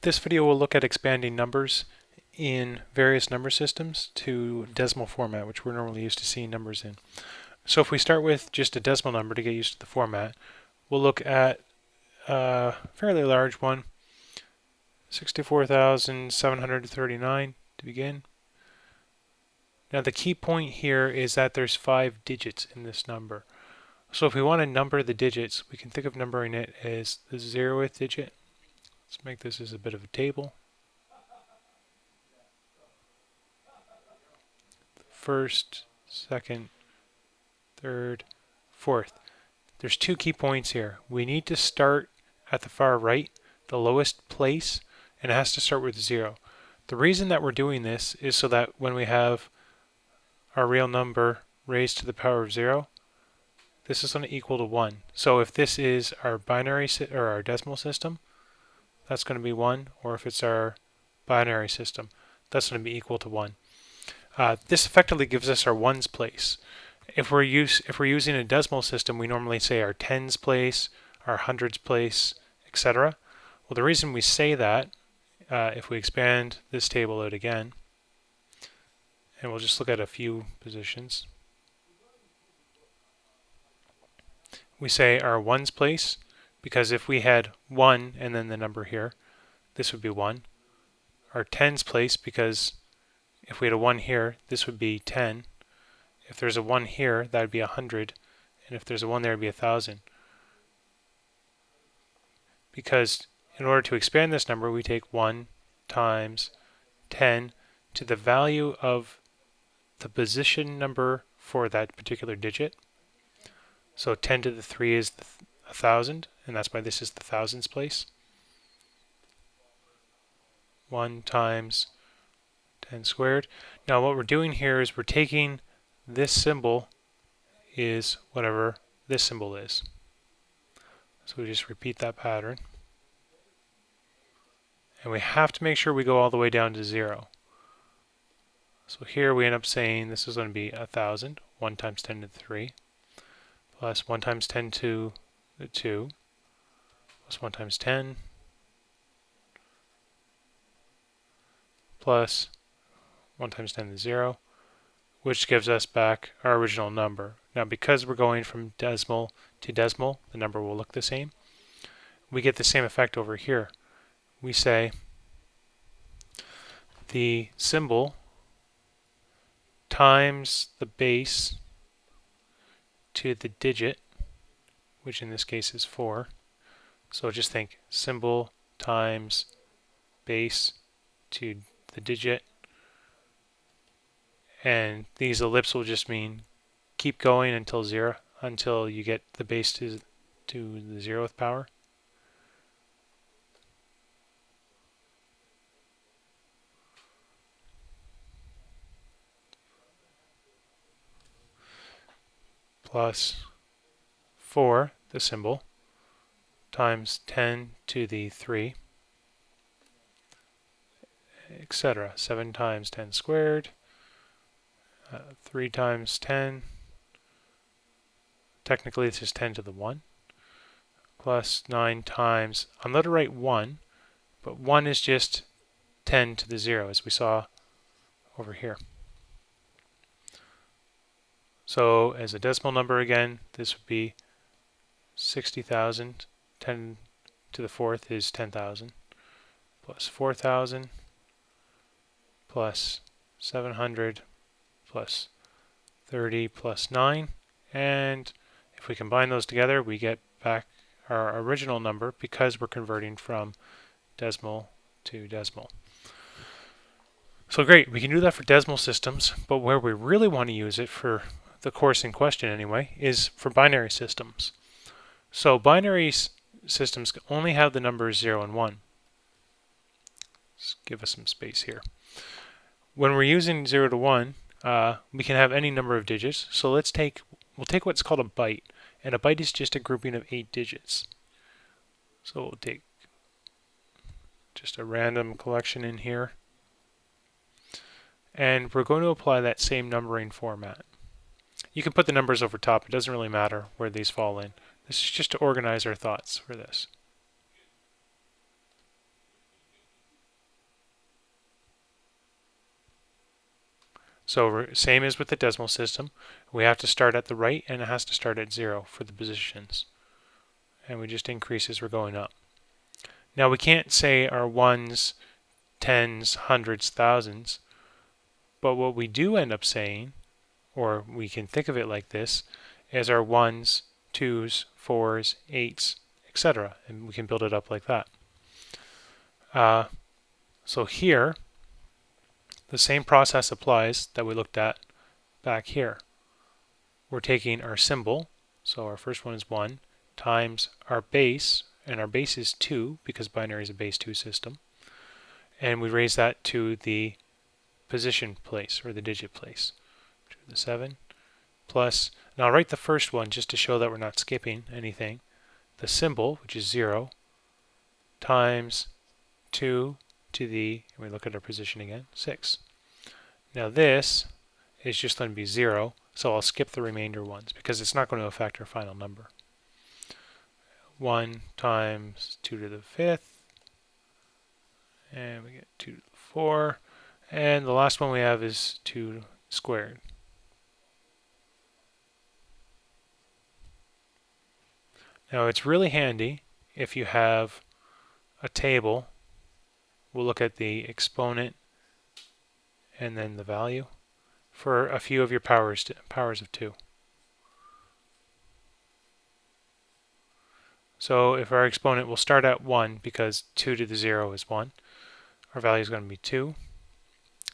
This video will look at expanding numbers in various number systems to decimal format, which we're normally used to seeing numbers in. So if we start with just a decimal number to get used to the format, we'll look at a fairly large one, 64,739 to begin. Now the key point here is that there's 5 digits in this number. So if we want to number the digits, we can think of numbering it as the 0th digit. Let's make this as a bit of a table. First, second, third, fourth. There's 2 key points here. We need to start at the far right, the lowest place, and it has to start with 0. The reason that we're doing this is so that when we have our real number raised to the power of 0, this is going to equal to 1. So if this is our binary or our decimal system, that's going to be 1, or if it's our binary system, that's going to be equal to 1. This effectively gives us our ones place. If we're using a decimal system, we normally say our tens place, our hundreds place, etc. Well, the reason we say that, if we expand this table out again, and we'll just look at a few positions, we say our ones place, because if we had 1 and then the number here, this would be 1. Our tens place, because if we had a 1 here, this would be 10. If there's a 1 here, that would be 100. And if there's a 1 there, it would be 1,000. Because in order to expand this number, we take 1 times 10 to the value of the position number for that particular digit. So 10 to the 3 is 1,000, and that's why this is the thousands place. 1 times 10 squared. Now what we're doing here is we're taking this symbol is whatever this symbol is. So we just repeat that pattern. And we have to make sure we go all the way down to 0. So here we end up saying this is going to be 1,000, 1 times 10 to the 3, plus 1 times 10 to the 2, plus 1 times 10, plus 1 times 10 to the 0, which gives us back our original number. Now because we're going from decimal to decimal, the number will look the same. We get the same effect over here. We say the symbol times the base to the digit, which in this case is 4. So just think symbol times base to the digit, and these ellipses will just mean keep going until 0, until you get the base to the 0th power. Plus 4, the symbol, times 10 to the 3, etc. 7 times 10 squared, 3 times 10, technically this is 10 to the 1, plus 9 times, I'm going to write 1, but 1 is just 10 to the 0, as we saw over here. So as a decimal number again, this would be 60,000. 10 to the 4th is 10,000, plus 4,000, plus 700, plus 30, plus 9. And if we combine those together, we get back our original number because we're converting from decimal to decimal. So great, we can do that for decimal systems, but where we really want to use it for the course in question anyway is for binary systems. So binary systems only have the numbers 0 and 1. Let's give us some space here. When we're using 0 to 1, we can have any number of digits. So we'll take what's called a byte, and a byte is just a grouping of 8 digits. So we'll take just a random collection in here, and we're going to apply that same numbering format. You can put the numbers over top, it doesn't really matter where these fall in. This is just to organize our thoughts for this. So same as with the decimal system, we have to start at the right and it has to start at 0 for the positions. And we just increase as we're going up. Now we can't say our ones, tens, hundreds, thousands, but what we do end up saying, or we can think of it like this, is our ones, twos, fours, eights, etc. And we can build it up like that. So here, the same process applies that we looked at back here. We're taking our symbol, so our first one is 1, times our base, and our base is 2 because binary is a base 2 system, and we raise that to the position place, or the digit place, 2 to the 7, plus, now I'll write the first one just to show that we're not skipping anything, the symbol, which is 0, times 2 to the, and we look at our position again, 6. Now this is just going to be 0, so I'll skip the remainder ones because it's not going to affect our final number. 1 times 2 to the 5th, and we get 2 to the 4, and the last one we have is 2 squared. Now it's really handy if you have a table. We'll look at the exponent and then the value for a few of your powers of 2. So if our exponent will start at 1 because 2 to the 0 is 1, our value is going to be 2.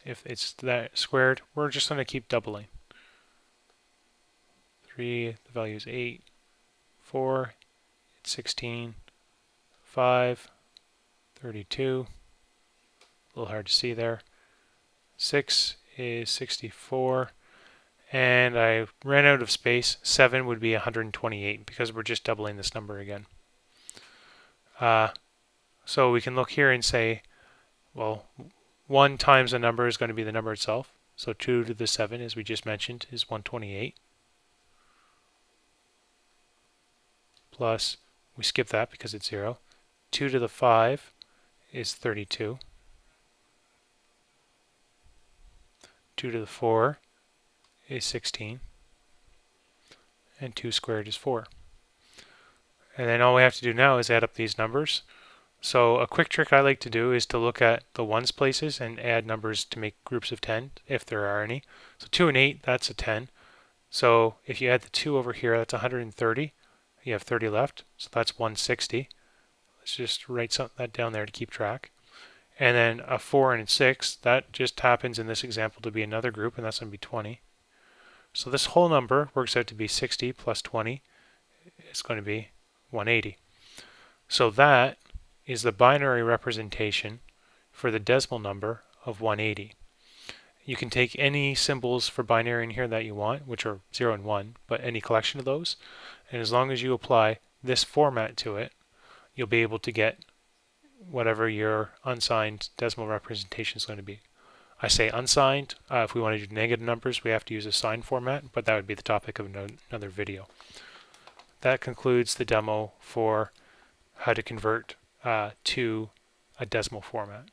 If it's that squared, we're just going to keep doubling. 3, the value is 8. 4, it's 16. 5, 32. A little hard to see there. 6 is 64. And I ran out of space. 7 would be 128 because we're just doubling this number again. So we can look here and say, well, 1 times a number is going to be the number itself. So 2 to the 7, as we just mentioned, is 128. Plus, we skip that because it's 0. 2 to the 5 is 32. 2 to the 4 is 16. And 2 squared is 4. And then all we have to do now is add up these numbers. So a quick trick I like to do is to look at the ones places and add numbers to make groups of 10, if there are any. So 2 and 8, that's a 10. So if you add the 2 over here, that's 130. You have 30 left, so that's 160. Let's just write that down there to keep track. And then a 4 and a 6, that just happens in this example to be another group, and that's going to be 20. So this whole number works out to be 60 plus 20. It's going to be 180. So that is the binary representation for the decimal number of 180. You can take any symbols for binary in here that you want, which are 0 and 1, but any collection of those, and as long as you apply this format to it, you'll be able to get whatever your unsigned decimal representation is going to be. I say unsigned. If we want to do negative numbers, we have to use a signed format, but that would be the topic of another video. That concludes the demo for how to convert to a decimal format.